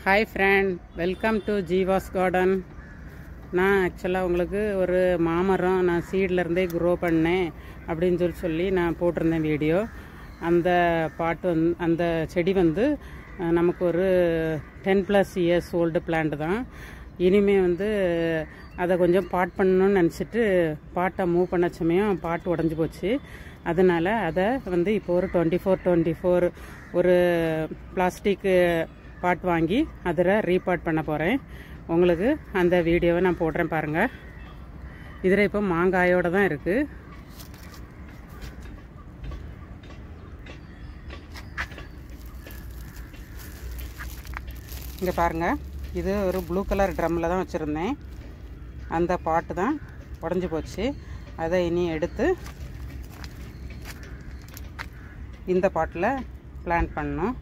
Hi friend, welcome to Jeeva's garden. நான் ஆக்சுவலாக உங்களுக்கு ஒரு மாமரம் நான் சீட்லேருந்தே க்ரோ பண்ணேன் அப்படின்னு சொல்லி நான் போட்டிருந்தேன் வீடியோ. அந்த அந்த செடி வந்து நமக்கு ஒரு 10+ இயர்ஸ் ஓல்டு பிளான்ட் தான். இனிமேல் அதை கொஞ்சம் பாட் பண்ணணும்னு நினச்சிட்டு பாட்டை மூவ் பண்ண சமயம் பாட்டு உடஞ்சி போச்சு. அதனால் அதை இப்போ ஒரு 24 ஒரு பிளாஸ்டிக்கு பாட் வாங்கி அதில் ரீபாட் பண்ண போகிறேன். உங்களுக்கு அந்த வீடியோவை நான் போடுறேன் பாருங்கள். இதில் இப்போ மாங்காயோடு தான் இருக்குது. இங்கே பாருங்கள், இது ஒரு ப்ளூ கலர் ட்ரம்மில் தான் வச்சுருந்தேன். அந்த பாட்டு தான் உடஞ்சி போச்சு. அதை இனி எடுத்து இந்த பாட்டில் பிளான்ட் பண்ணணும்.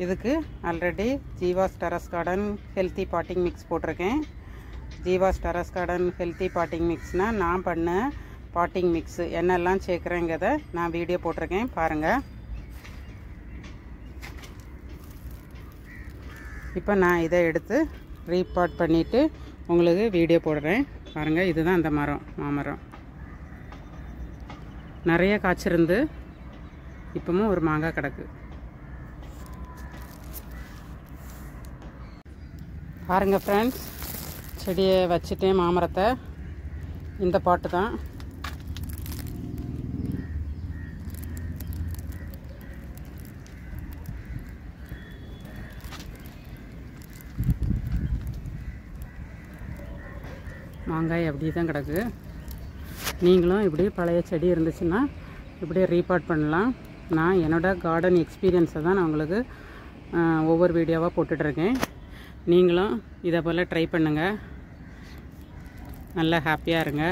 இதுக்கு already Jeeva's terrace garden healthy potting mix போட்டிருக்கேன். Jeeva's terrace garden healthy potting மிக்ஸ்னால் நான் பண்ண பாட்டிங் மிக்ஸு என்னெல்லாம் சேர்க்குறேங்கிறத நான் வீடியோ போட்டிருக்கேன் பாருங்கள். இப்போ நான் இதை எடுத்து ரீபாட் பண்ணிவிட்டு உங்களுக்கு வீடியோ போடுறேன் பாருங்கள். இதுதான் அந்த மாமரம் நிறைய காய்ச்சிருந்து இப்பவும் ஒரு மாங்காய் கிடக்கு பாருங்கள் ஃப்ரெண்ட்ஸ். செடியை வச்சுட்டேன் மாமரத்தை. இந்த பாட்டு தான். மாங்காய் அப்படியே தான் கிடக்கு. நீங்களும் இப்படி பழைய செடி இருந்துச்சுன்னா இப்படியே ரீபாட் பண்ணலாம். நான் என்னோடய கார்டன் எக்ஸ்பீரியன்ஸை தான் நான் உங்களுக்கு ஒவ்வொரு வீடியோவாக போட்டுட்ருக்கேன். நீங்களும் இதை போல் ட்ரை பண்ணுங்கள். நல்லா ஹாப்பியாக இருங்க.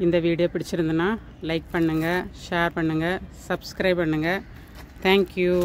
இந்த வீடியோ பிடிச்சிருந்துன்னா லைக் பண்ணுங்கள், ஷேர் பண்ணுங்கள், சப்ஸ்கிரைப் பண்ணுங்கள். தேங்க்யூ.